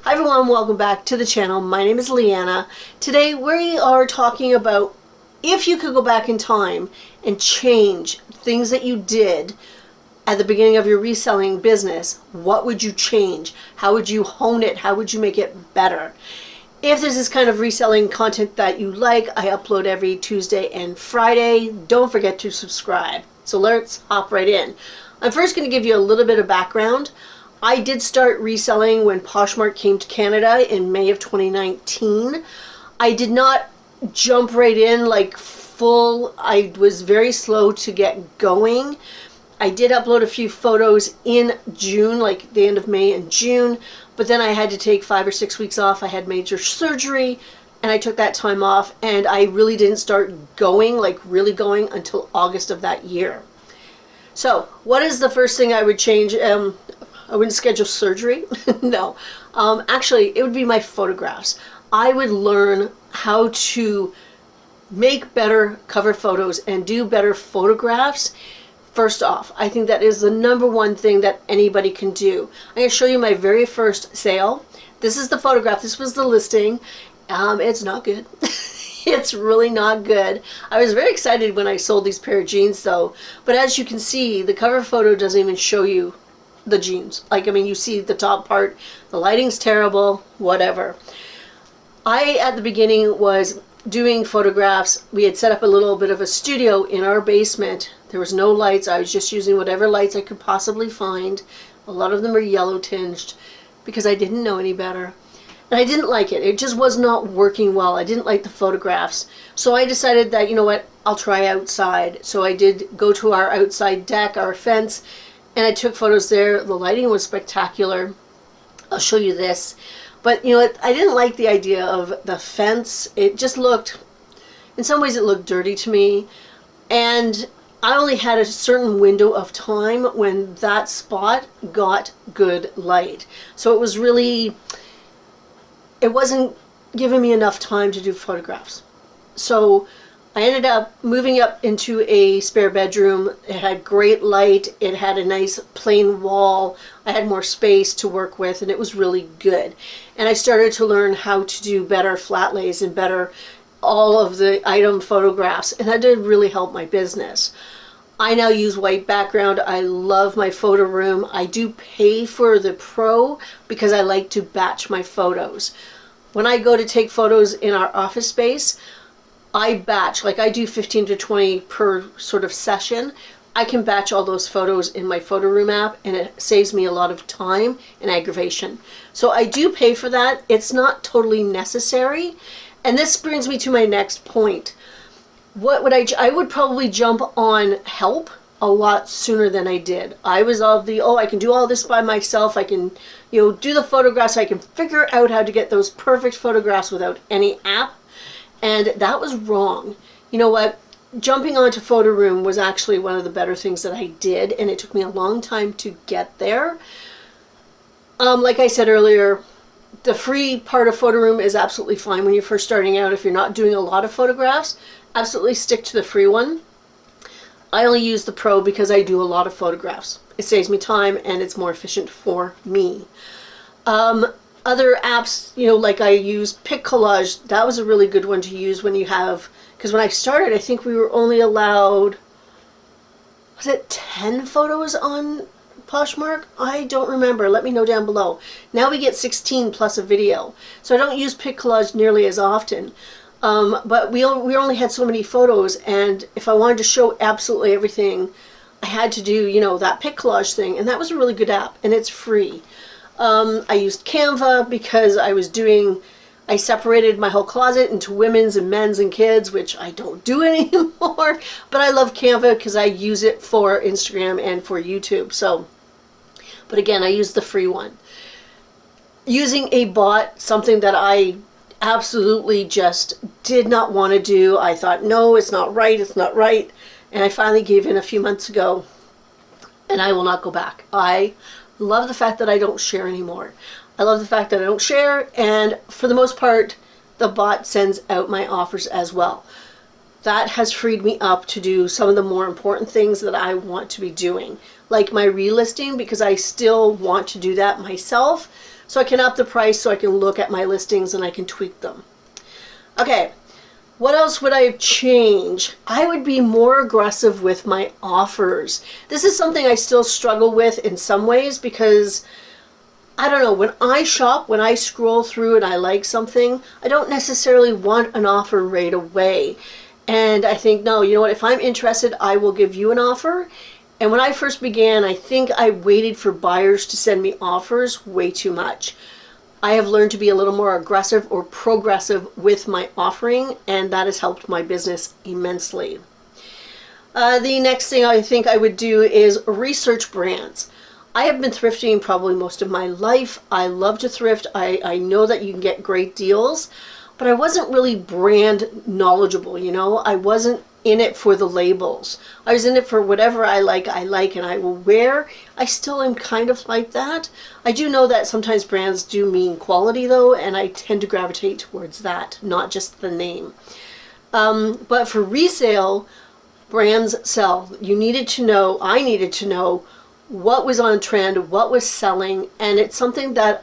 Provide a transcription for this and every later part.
Hi everyone, welcome back to the channel. My name is Leanna. Today we are talking about if you could go back in time and change things that you did at the beginning of your reselling business, what would you change? How would you hone it? How would you make it better? If this is kind of reselling content that you like, I upload every Tuesday and Friday. Don't forget to subscribe. So let's hop right in. I'm first going to give you a little bit of background. I did start reselling when Poshmark came to Canada in May of 2019. I did not jump right in like full. I was very slow to get going. I did upload a few photos in June, like the end of May and June, but then I had to take 5 or 6 weeks off. I had major surgery and I took that time off, and I really didn't start going, like really going, until August of that year. So what is the first thing I would change? I wouldn't schedule surgery. No. Actually, it would be my photographs. I would learn how to make better cover photos and do better photographs. First off, I think that is the number one thing that anybody can do. I'm going to show you my very first sale. This is the photograph. This was the listing. It's not good. It's really not good. I was very excited when I sold these pair of jeans though. But as you can see, the cover photo doesn't even show you the jeans. Like, I mean, you see the top part, the lighting's terrible, whatever. I, at the beginning, was doing photographs. We had set up a little bit of a studio in our basement. There was no lights. I was just using whatever lights I could possibly find. A lot of them are yellow tinged because I didn't know any better. And I didn't like it. It just was not working well. I didn't like the photographs. So I decided that, you know what, I'll try outside. So I did go to our outside deck, our fence, and I took photos there. The lighting was spectacular. I'll show you this. But, you know, I didn't like the idea of the fence. It just looked, in some ways it looked dirty to me. And I only had a certain window of time when that spot got good light. So it was really, it wasn't giving me enough time to do photographs. So I ended up moving up into a spare bedroom. It had great light. It had a nice plain wall. I had more space to work with, and it was really good. And I started to learn how to do better flat lays and better all of the item photographs, and that did really help my business. I now use white background. I love my photo room. I do pay for the pro because I like to batch my photos. When I go to take photos in our office space, I batch, like I do 15 to 20 per sort of session. I can batch all those photos in my photo room app, and it saves me a lot of time and aggravation. So I do pay for that. It's not totally necessary. And this brings me to my next point. What would I would probably jump on help a lot sooner than I did. I was of the, oh, I can do all this by myself. I can, you know, do the photographs. I can figure out how to get those perfect photographs without any app. And that was wrong. You know what? Jumping onto Photo Room was actually one of the better things that I did, and it took me a long time to get there. Like I said earlier, the free part of Photo Room is absolutely fine when you're first starting out. If you're not doing a lot of photographs, absolutely stick to the free one. I only use the pro because I do a lot of photographs. It saves me time and it's more efficient for me. Other apps, you know, like I use Pic Collage. That was a really good one to use when you have, because when I started, I think we were only allowed, was it 10 photos on Poshmark? I don't remember. Let me know down below. Now we get 16 plus a video. So I don't use Pic Collage nearly as often. But we only had so many photos, and if I wanted to show absolutely everything, I had to do, you know, that Pic Collage thing, and that was a really good app, and it's free. I used Canva because I separated my whole closet into women's and men's and kids, which I don't do anymore, but I love Canva because I use it for Instagram and for YouTube. So, but again, I use the free one. Using a bot, something that I absolutely just did not want to do. I thought, no, it's not right, and I finally gave in a few months ago, and I will not go back. I love the fact that I don't share anymore. I love the fact that I don't share, and for the most part, the bot sends out my offers as well. That has freed me up to do some of the more important things that I want to be doing, like my relisting, because I still want to do that myself. So I can up the price so I can look at my listings and I can tweak them. Okay, what else would I change? I would be more aggressive with my offers. This is something I still struggle with in some ways because I don't know, when I shop, when I scroll through and I like something, I don't necessarily want an offer right away. And I think, no, you know what, if I'm interested, I will give you an offer. And when I first began, I think I waited for buyers to send me offers way too much. I have learned to be a little more aggressive or progressive with my offering, and that has helped my business immensely. The next thing I think I would do is research brands. I have been thrifting probably most of my life. I love to thrift. I know that you can get great deals, but I wasn't really brand knowledgeable, you know? I wasn't in it for the labels. I was in it for whatever I like and I will wear. I still am kind of like that. I do know that sometimes brands do mean quality though, and I tend to gravitate towards that, not just the name. But for resale, brands sell. You needed to know, I needed to know what was on trend, what was selling, and it's something that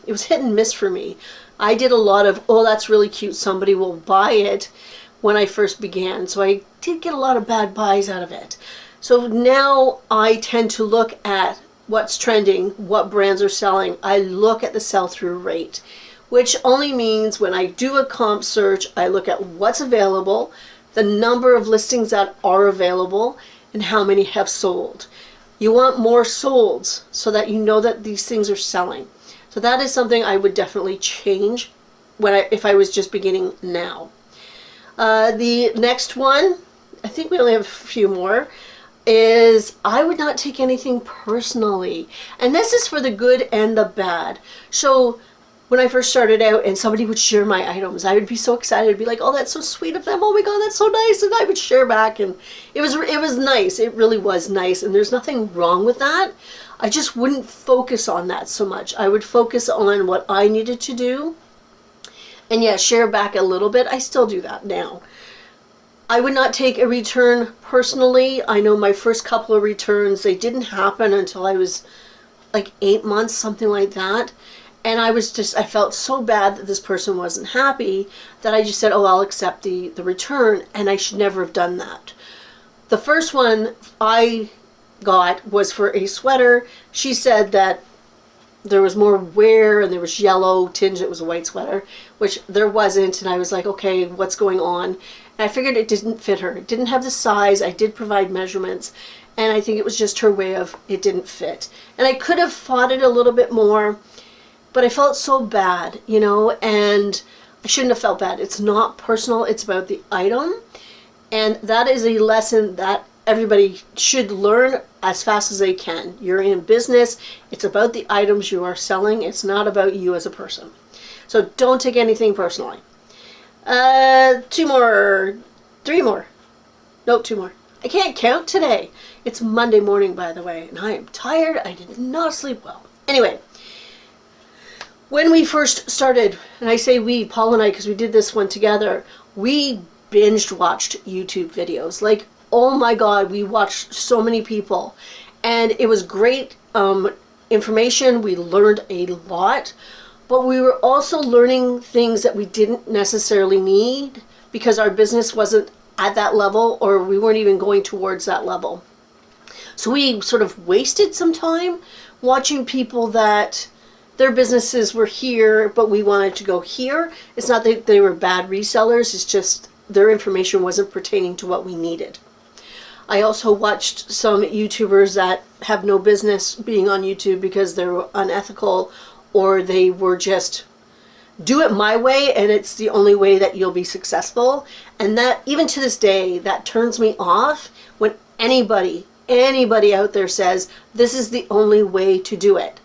it was hit and miss for me. I did a lot of, oh, that's really cute, somebody will buy it when I first began. So I did get a lot of bad buys out of it. So now I tend to look at what's trending, what brands are selling. I look at the sell-through rate, which only means when I do a comp search, I look at what's available, the number of listings that are available, and how many have sold. You want more solds so that you know that these things are selling. So that is something I would definitely change if I was just beginning now. The next one, I think we only have a few more, is I would not take anything personally. And this is for the good and the bad. So when I first started out and somebody would share my items, I would be so excited. I'd be like, oh, that's so sweet of them. Oh my God, that's so nice. And I would share back, and it was nice. It really was nice. And there's nothing wrong with that. I just wouldn't focus on that so much. I would focus on what I needed to do. And yeah, share back a little bit. I still do that now. I would not take a return personally. I know my first couple of returns, they didn't happen until I was like 8 months, something like that. And I felt so bad that this person wasn't happy that I just said, oh, I'll accept the return. And I should never have done that. The first one I got was for a sweater. She said that there was more wear and there was yellow tinge. It was a white sweater, which there wasn't. And I was like, okay, what's going on? And I figured it didn't fit her. It didn't have the size. I did provide measurements. And I think it was just her way of it didn't fit. And I could have fought it a little bit more, but I felt so bad, you know, and I shouldn't have felt bad. It's not personal. It's about the item. And that is a lesson that everybody should learn as fast as they can. You're in business. It's about the items you are selling. It's not about you as a person. So don't take anything personally. 2 more, 3 more. Nope, 2 more. I can't count today. It's Monday morning, by the way, and I am tired. I did not sleep well. Anyway, when we first started, and I say we, Paul and I, because we did this one together, we binged watched YouTube videos. Like, oh my God, we watched so many people. And it was great information. We learned a lot. But we were also learning things that we didn't necessarily need because our business wasn't at that level, or we weren't even going towards that level. So we sort of wasted some time watching people that their businesses were here, but we wanted to go here. It's not that they were bad resellers, it's just their information wasn't pertaining to what we needed. I also watched some YouTubers that have no business being on YouTube because they're unethical, or they were just do it my way and it's the only way that you'll be successful. And that, even to this day, that turns me off when anybody out there says this is the only way to do it.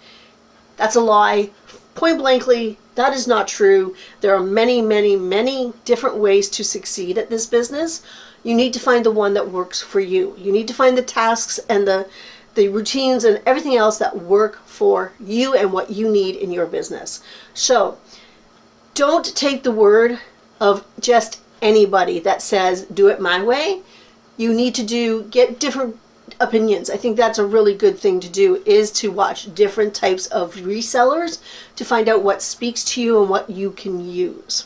That's a lie. Point blankly, that is not true. There are many, many, many different ways to succeed at this business. You need to find the one that works for you. You need to find the tasks and the routines and everything else that work for you and what you need in your business. So don't take the word of just anybody that says do it my way. You need to get different opinions. I think that's a really good thing to do, is to watch different types of resellers to find out what speaks to you and what you can use.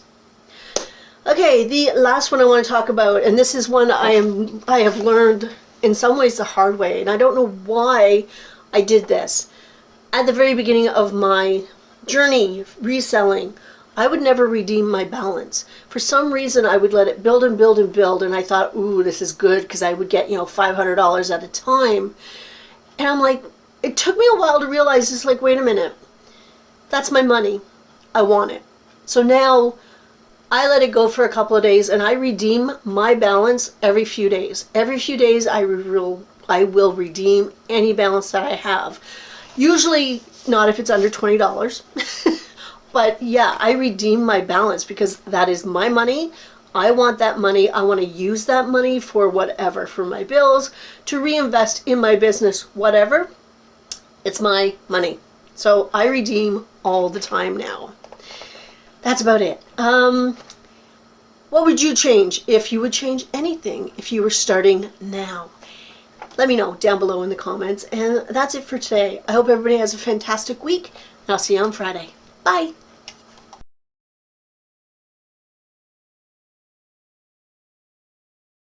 Okay, the last one I want to talk about, and this is one I have learned in some ways the hard way, and I don't know why I did this. At the very beginning of my journey reselling, I would never redeem my balance. For some reason, I would let it build and build and build, and I thought, ooh, this is good, because I would get, $500 at a time. And I'm like, it took me a while to realize, it's like, wait a minute, that's my money. I want it. So now I let it go for a couple of days, and I redeem my balance every few days. Every few days, I will redeem any balance that I have. Usually not if it's under $20. But yeah, I redeem my balance because that is my money. I want that money. I want to use that money for whatever, for my bills, to reinvest in my business, whatever. It's my money. So I redeem all the time now. That's about it. What would you change, if you would change anything, if you were starting now? Let me know down below in the comments. And that's it for today. I hope everybody has a fantastic week, and I'll see you on Friday. Bye.